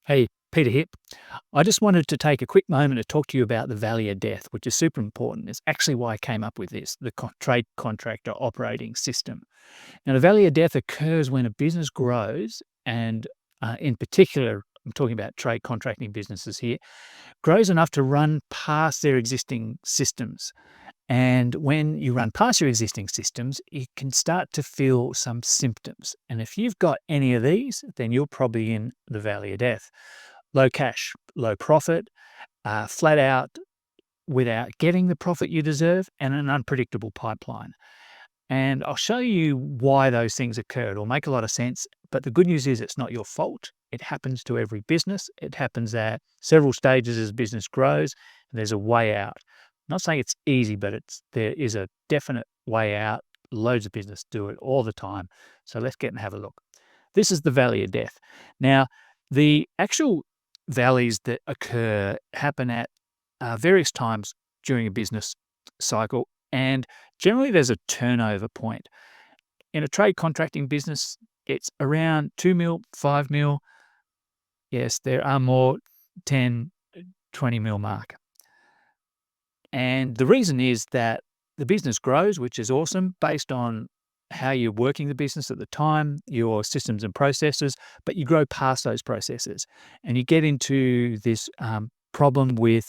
Hey, Peter here. I just wanted to take a quick moment to talk to you about the Valley of Death, which is super important. It's actually why I came up with this, the trade contractor operating system. Now, the Valley of Death occurs when a business grows, and in particular, I'm talking about trade contracting businesses here, grows enough to run past their existing systems. And when you run past your existing systems, you can start to feel some symptoms. And if you've got any of these, then you're probably in the Valley of Death. Low cash, low profit, flat out without getting the profit you deserve, and an unpredictable pipeline. And I'll show you why those things occur. It'll make a lot of sense. But the good news is it's not your fault. It happens to every business. It happens at several stages as business grows. And there's a way out. I'm not saying it's easy, but there is a definite way out. Loads of business do it all the time. So let's get and have a look. This is the Valley of Death. Now, the actual valleys that occur happen at various times during a business cycle, and generally there's a turnover point. In a trade contracting business, it's around 2 mil, 5 mil. Yes, there are more 10, 20 mil mark. And the reason is that the business grows, which is awesome, based on how you're working the business at the time, your systems and processes, but you grow past those processes and you get into this problem with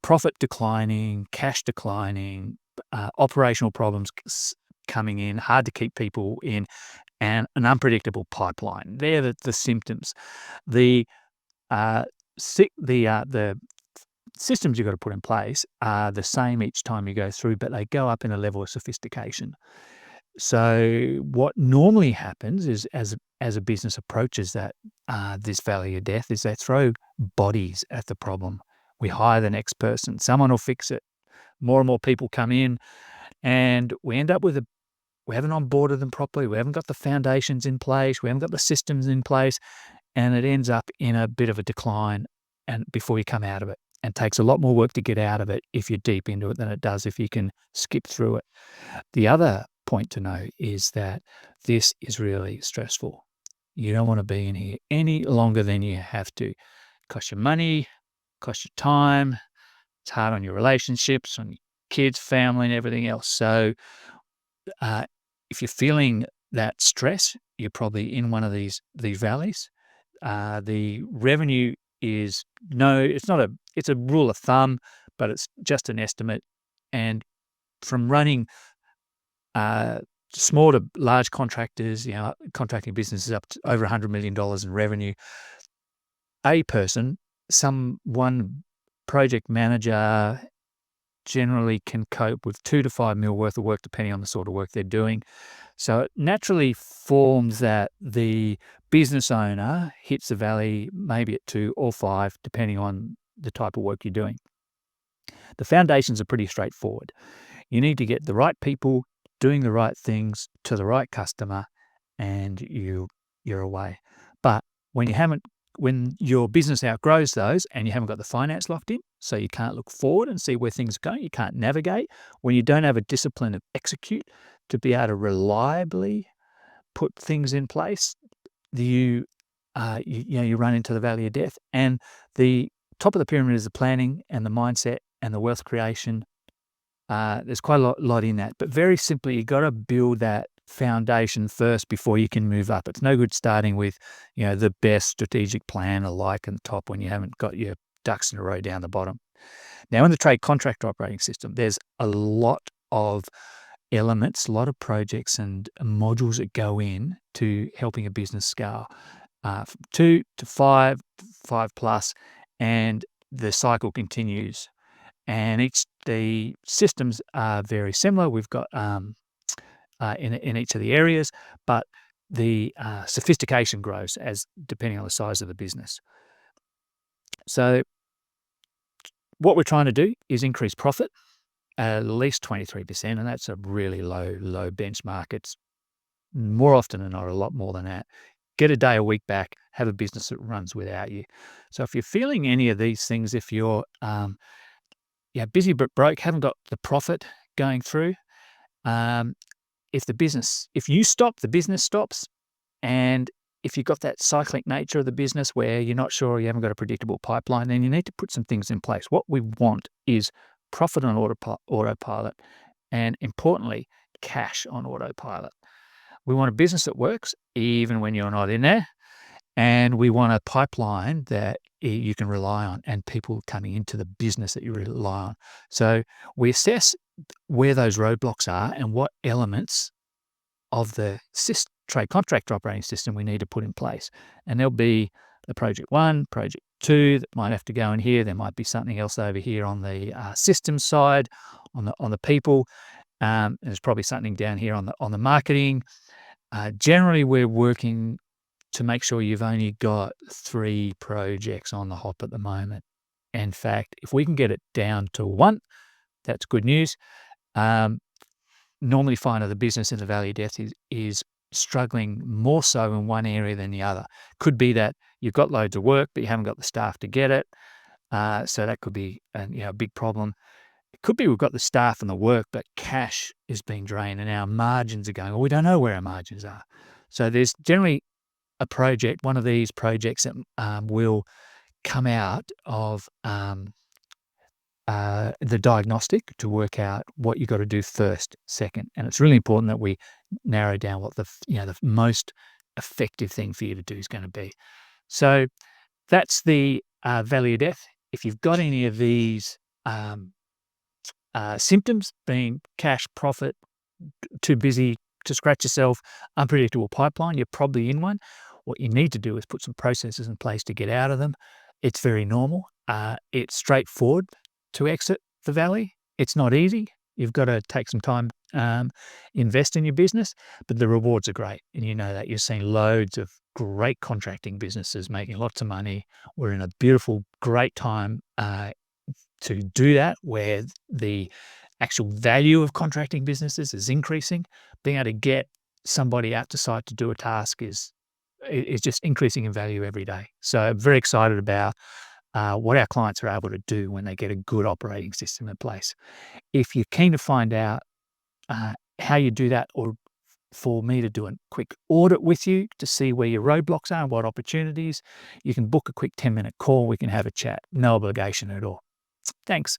profit declining, cash declining, operational problems coming in, hard to keep people in, and an unpredictable pipeline. They're the symptoms. The the systems you've got to put in place are the same each time you go through, but they go up in a level of sophistication. So what normally happens is as a business approaches that this valley of death is they throw bodies at the problem. We hire the next person. Someone will fix it. More and more people come in, and we end up with we haven't onboarded them properly. We haven't got the foundations in place. We haven't got the systems in place, and it ends up in a bit of a decline and before you come out of it. And takes a lot more work to get out of it if you're deep into it than it does if you can skip through it. The other point to know is that this is really stressful. You don't want to be in here any longer than you have to. Cost you money, cost you time. It's hard on your relationships, on your kids, family, and everything else. So if you're feeling that stress, you're probably in one of these valleys. The revenue is it's a rule of thumb, but it's just an estimate. And from running small to large contractors, contracting businesses up to over $100 million in revenue, a person, one project manager generally can cope with 2 to 5 mil worth of work, depending on the sort of work they're doing. So it naturally forms that the business owner hits the valley maybe at 2 or 5, depending on the type of work you're doing. The foundations are pretty straightforward. You need to get the right people doing the right things to the right customer, and you're away. But when your business outgrows those and you haven't got the finance locked in, so you can't look forward and see where things are going, you can't navigate, when you don't have a discipline of execute to be able to reliably put things in place, you run into the valley of death. And the top of the pyramid is the planning and the mindset and the wealth creation. There's quite a lot in that, but very simply, you got to build that foundation first before you can move up. It's no good starting with, the best strategic plan alike on the top when you haven't got your ducks in a row down the bottom. Now, in the trade contract operating system, there's a lot of elements, a lot of projects and modules that go in to helping a business scale, from 2 to 5, 5 plus, and the cycle continues. And the systems are very similar. We've got in each of the areas, but the sophistication grows depending on the size of the business. So what we're trying to do is increase profit at least 23%, and that's a really low benchmark. It's more often than not a lot more than that. Get a day a week back, have a business that runs without you. So if you're feeling any of these things, if you're busy but broke, haven't got the profit going through, if you stop, the business stops, and if you've got that cyclic nature of the business where you're not sure, you haven't got a predictable pipeline, then you need to put some things in place. What we want is profit on autopilot and, importantly, cash on autopilot. We want a business that works even when you're not in there, and we want a pipeline that you can rely on and people coming into the business that you rely on. So we assess where those roadblocks are and what elements of the trade contract operating system we need to put in place. And there'll be the project 1, project 2 that might have to go in here. There might be something else over here on the systems side, on the people. There's probably something down here on the marketing. Generally, we're working to make sure you've only got 3 projects on the hop at the moment. In fact, if we can get it down to 1, that's good news. Normally find that the business in the valley of death is struggling more so in one area than the other. Could be that you've got loads of work, but you haven't got the staff to get it. So that could be a big problem. It could be we've got the staff and the work, but cash is being drained and our margins are going, well, we don't know where our margins are. So there's generally a project, one of these projects that will come out of the diagnostic to work out what you've got to do first, second. And it's really important that we narrow down what the most effective thing for you to do is going to be. So that's the valley of death. If you've got any of these symptoms, being cash, profit, too busy to scratch yourself, unpredictable pipeline, you're probably in one. What you need to do is put some processes in place to get out of them. It's very normal. It's straightforward to exit the valley. It's not easy. You've got to take some time, invest in your business, but the rewards are great. And you know that. You're seeing loads of great contracting businesses making lots of money. We're in a beautiful, great time to do that, where the actual value of contracting businesses is increasing. Being able to get somebody out to site to do a task is just increasing in value every day. So I'm very excited about what our clients are able to do when they get a good operating system in place. If you're keen to find out how you do that, or for me to do a quick audit with you to see where your roadblocks are and what opportunities, you can book a quick 10-minute call. We can have a chat. No obligation at all. Thanks.